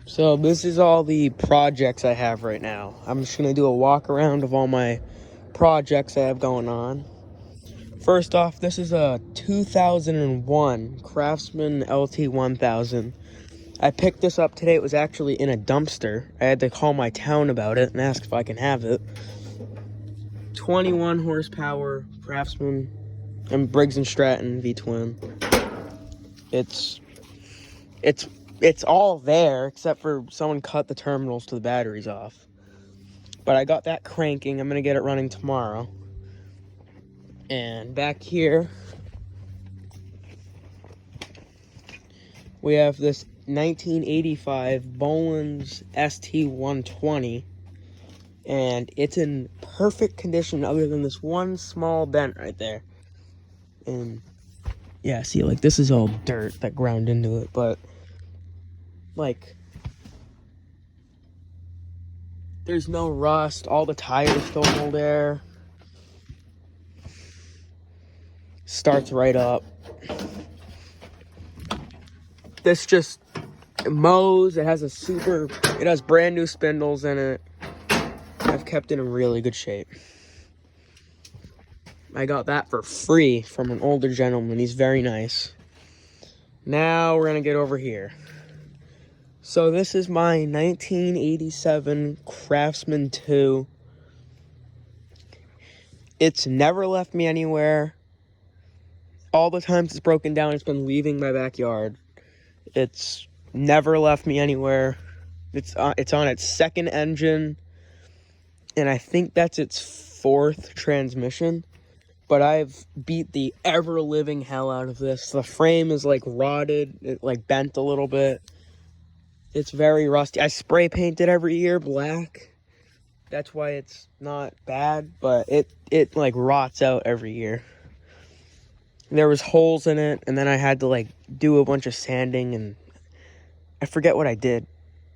So this is all the projects I have right now. I'm just going to do a walk around of all my projects I have going on. First off, this is a 2001 Craftsman LT1000. I picked this up today. It was actually in a dumpster. I had to call my town about it and ask if I can have it. 21 horsepower Craftsman and Briggs & Stratton V-twin. It's all there, except for someone cut the terminals to the batteries off. But I got that cranking. I'm going to get it running tomorrow. And back here, we have this 1985 Bohlins ST120. And it's in perfect condition other than this one small bent right there. And yeah, see, like, this is all dirt that ground into it. But, like, there's no rust. All the tires still hold air. Starts right up. This just mows. It has brand new spindles in it. I've kept it in really good shape. I got that for free from an older gentleman. He's very nice. Now we're gonna get over here. So this is my 1987 Craftsman 2. It's never left me anywhere. All the times it's broken down, it's been leaving my backyard. It's never left me anywhere. It's on its second engine, and I think that's its fourth transmission. But I've beat the ever-living hell out of this. The frame is, like, rotted. It, like, bent a little bit. It's very rusty. I spray paint it every year black. That's why it's not bad, but it like, rots out every year. There was holes in it, and then I had to, like, do a bunch of sanding, and I forget what I did.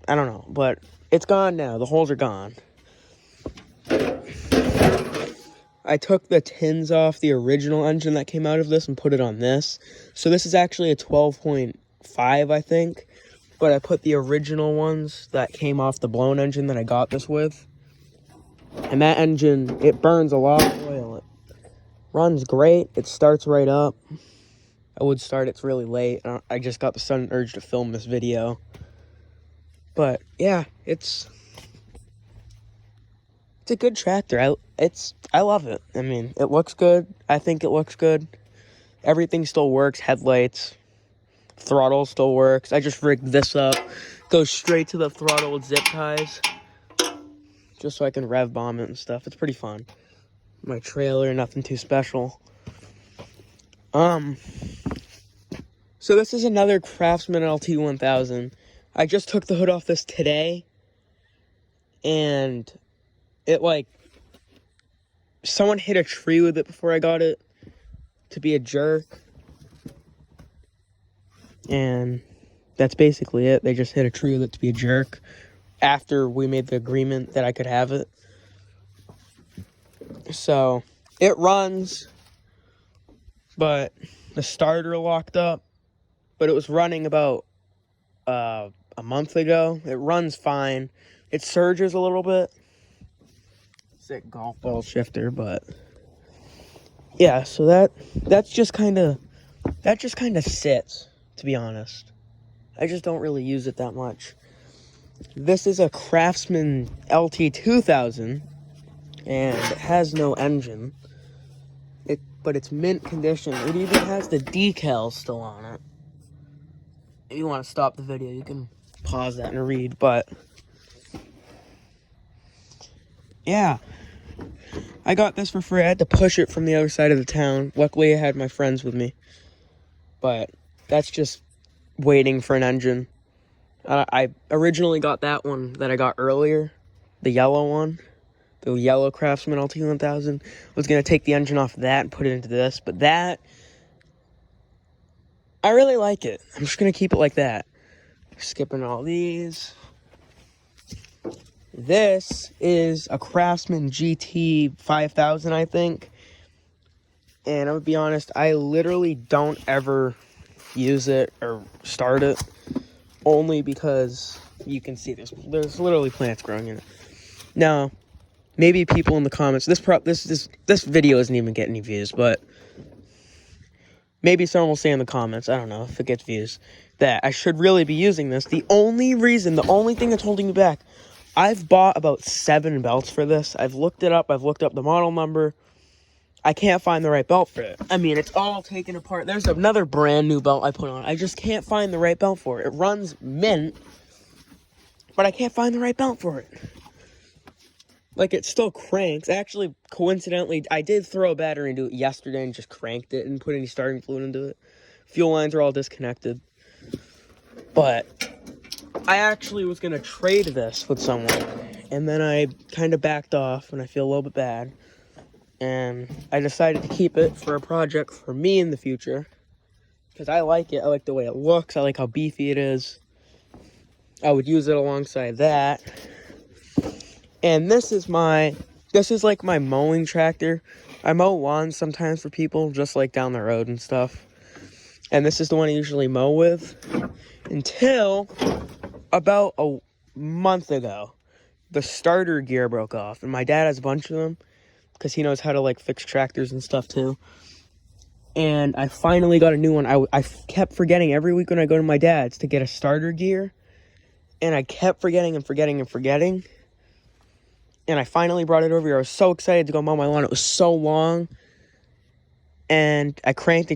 I don't know, but it's gone now. The holes are gone. I took the tins off the original engine that came out of this and put it on this. So this is actually a 12.5, I think. But I put the original ones that came off the blown engine that I got this with. And that engine, it burns a lot of oil. It runs great. It starts right up. I would start, it's really late. I just got the sudden urge to film this video. But yeah, it's a good tractor. I love it. I mean, it looks good. I think it looks good. Everything still works. Headlights, throttle still works. I just rigged this up. Goes straight to the throttle with zip ties, just so I can rev bomb it and stuff. It's pretty fun. My trailer, nothing too special. So this is another Craftsman LT1000. I just took the hood off this today, and it, like, someone hit a tree with it before I got it to be a jerk. And that's basically it. They just hit a tree with it to be a jerk after we made the agreement that I could have it. So it runs, but the starter locked up. But it was running about a month ago. It runs fine. It surges a little bit. Sick golf ball shifter, but yeah, so that just kind of sits, to be honest. I just don't really use it that much. This is a Craftsman LT2000, and it has no engine. But it's mint condition. It even has the decals still on it. If you want to stop the video, you can pause that and read, but yeah. I got this for free. I had to push it from the other side of the town. Luckily, I had my friends with me. But that's just waiting for an engine. I originally got that one that I got earlier, the yellow one, the yellow Craftsman LT1000. I was going to take the engine off that and put it into this, but that, I really like it. I'm just going to keep it like that. Skipping all these. This is a Craftsman GT 5000, I think. And I'm going to be honest, I literally don't ever use it or start it. Only because you can see there's literally plants growing in it. Now, maybe people in the comments, this video isn't even getting any views, but maybe someone will say in the comments, I don't know if it gets views, that I should really be using this. The only thing that's holding me back, I've bought about 7 belts for this. I've looked it up. I've looked up the model number. I can't find the right belt for it. I mean, it's all taken apart. There's another brand new belt I put on. I just can't find the right belt for it. It runs mint, but I can't find the right belt for it. Like, it still cranks. Actually, coincidentally, I did throw a battery into it yesterday and just cranked it and put any starting fluid into it. Fuel lines are all disconnected. But I actually was going to trade this with someone, and then I kind of backed off, and I feel a little bit bad. And I decided to keep it for a project for me in the future, because I like it. I like the way it looks. I like how beefy it is. I would use it alongside that. And this is like my mowing tractor. I mow lawns sometimes for people, just like down the road and stuff. And this is the one I usually mow with. Until about a month ago, the starter gear broke off. And my dad has a bunch of them, because he knows how to, like, fix tractors and stuff, too. And I finally got a new one. I kept forgetting every week when I go to my dad's to get a starter gear. And I kept forgetting. And I finally brought it over here. I was so excited to go mow my lawn. It was so long. And I cranked,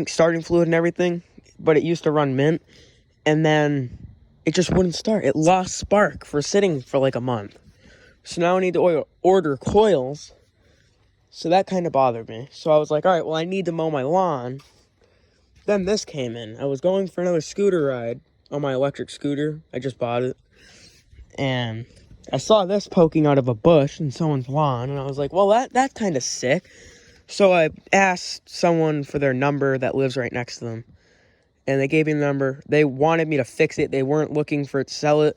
starting fluid and everything. But it used to run mint. And then it just wouldn't start. It lost spark for sitting for like a month. So now I need to order coils. So that kind of bothered me. So I was like, all right, well, I need to mow my lawn. Then this came in. I was going for another scooter ride on my electric scooter. I just bought it. And I saw this poking out of a bush in someone's lawn. And I was like, well, that's kind of sick. So I asked someone for their number that lives right next to them. And they gave me the number. They wanted me to fix it. They weren't looking for it to sell it.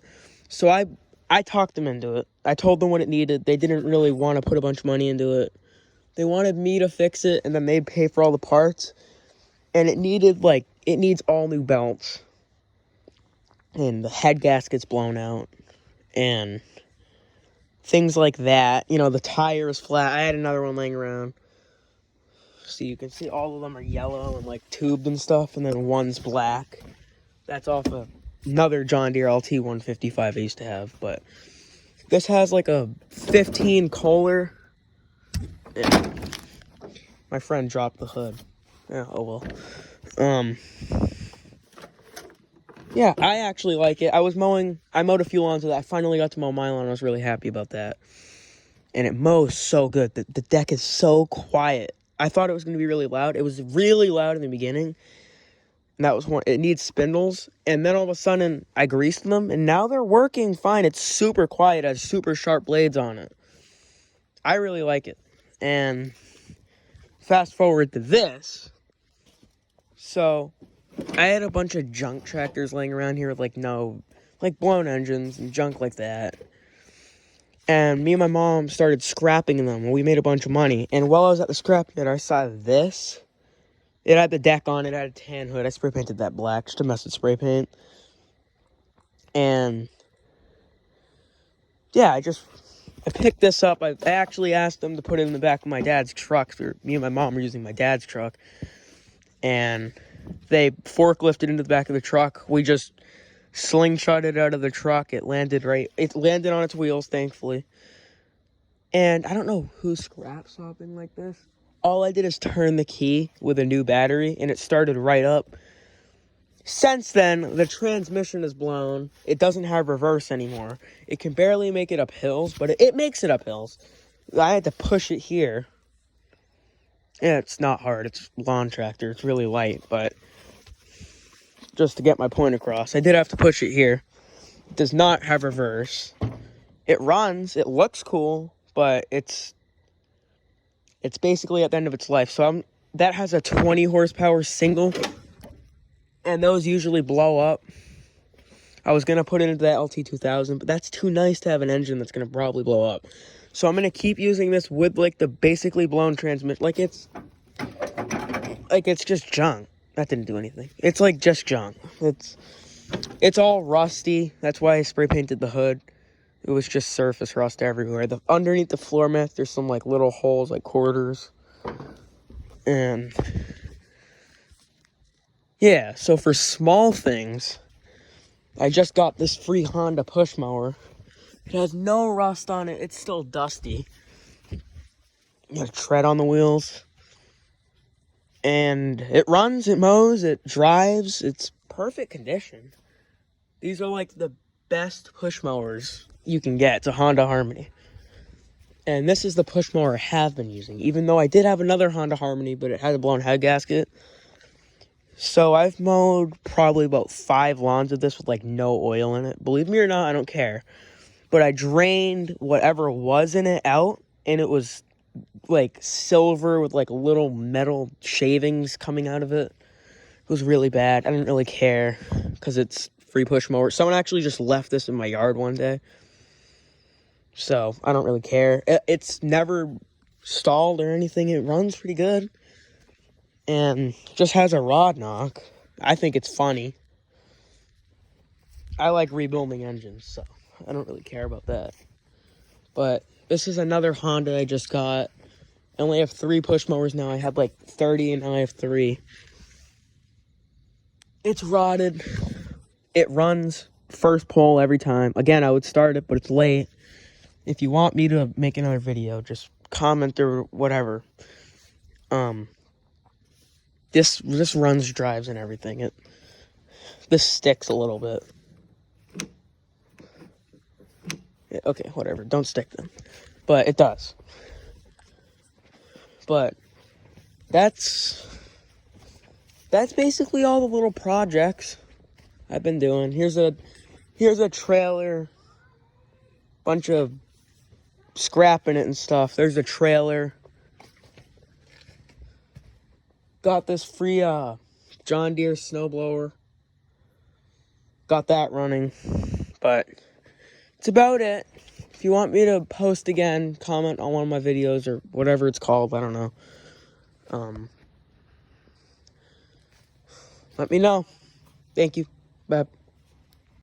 So I talked them into it. I told them what it needed. They didn't really want to put a bunch of money into it. They wanted me to fix it, and then they'd pay for all the parts. And it needs all new belts. And the head gasket's blown out. And things like that. You know, the tire is flat. I had another one laying around. So you can see all of them are yellow and, like, tubed and stuff. And then one's black. That's off of another John Deere LT 155 I used to have. But this has, like, a 15 Kohler. Yeah. My friend dropped the hood. Yeah, oh well. Yeah, I actually like it. I mowed a few lawns with it. I finally got to mow my lawn. I was really happy about that. And it mows so good. The deck is so quiet. I thought it was going to be really loud. It was really loud in the beginning. And that was one. It needs spindles. And then all of a sudden, I greased them. And now they're working fine. It's super quiet. It has super sharp blades on it. I really like it. And fast forward to this. So I had a bunch of junk tractors laying around here with blown engines and junk like that. And me and my mom started scrapping them, and we made a bunch of money. And while I was at the scrapyard, I saw this. It had the deck on it, had a tan hood. I spray painted that black just to mess with spray paint. And yeah, I picked this up. I actually asked them to put it in the back of my dad's truck. Me and my mom were using my dad's truck. And they forklifted into the back of the truck. We just slingshot it out of the truck. It landed on its wheels, thankfully. And I don't know who's scrap swapping like this. All I did is turn the key with a new battery, and it started right up. Since then, the transmission is blown. It doesn't have reverse anymore. It can barely make it up hills, but it makes it up hills. I had to push it here. Yeah, it's not hard. It's a lawn tractor. It's really light, but just to get my point across, I did have to push it here. It does not have reverse. It runs. It looks cool, but it's basically at the end of its life. So that has a 20 horsepower single, and those usually blow up. I was going to put it into that LT 2000, but that's too nice to have an engine that's going to probably blow up. So I'm going to keep using this with, like, the basically blown transmission. Like, it's just junk. That didn't do anything. It's, like, just junk. It's all rusty. That's why I spray painted the hood. It was just surface rust everywhere. Underneath the floor mat, there's some like little holes, like quarters. And yeah, so for small things, I just got this free Honda push mower. It has no rust on it. It's still dusty. You got a tread on the wheels. And it runs, it mows, it drives. It's perfect condition. These are like the best push mowers you can get. It's a Honda Harmony. And this is the push mower I have been using. Even though I did have another Honda Harmony, but it had a blown head gasket. So I've mowed probably about 5 lawns with this with like no oil in it. Believe me or not, I don't care. But I drained whatever was in it out, and it was like silver with like little metal shavings coming out of it. It was really bad. I didn't really care because it's free push mower. Someone actually just left this in my yard one day. So I don't really care. It's never stalled or anything. It runs pretty good. And just has a rod knock. I think it's funny. I like rebuilding engines, so I don't really care about that. But this is another Honda I just got. I only have 3 push mowers now. I had like 30 and now I have 3. It's rotted. It runs first pull every time. Again, I would start it, but it's late. If you want me to make another video, just comment or whatever. This runs, drives, and everything. This sticks a little bit. Yeah, okay, whatever. Don't stick them. But it does. But that's basically all the little projects I've been doing. Here's a trailer, bunch of scrap in it and stuff. There's a trailer. Got this free John Deere snowblower. Got that running. But it's about it. If you want me to post again, comment on one of my videos or whatever it's called. I don't know. Let me know. Thank you. Bye.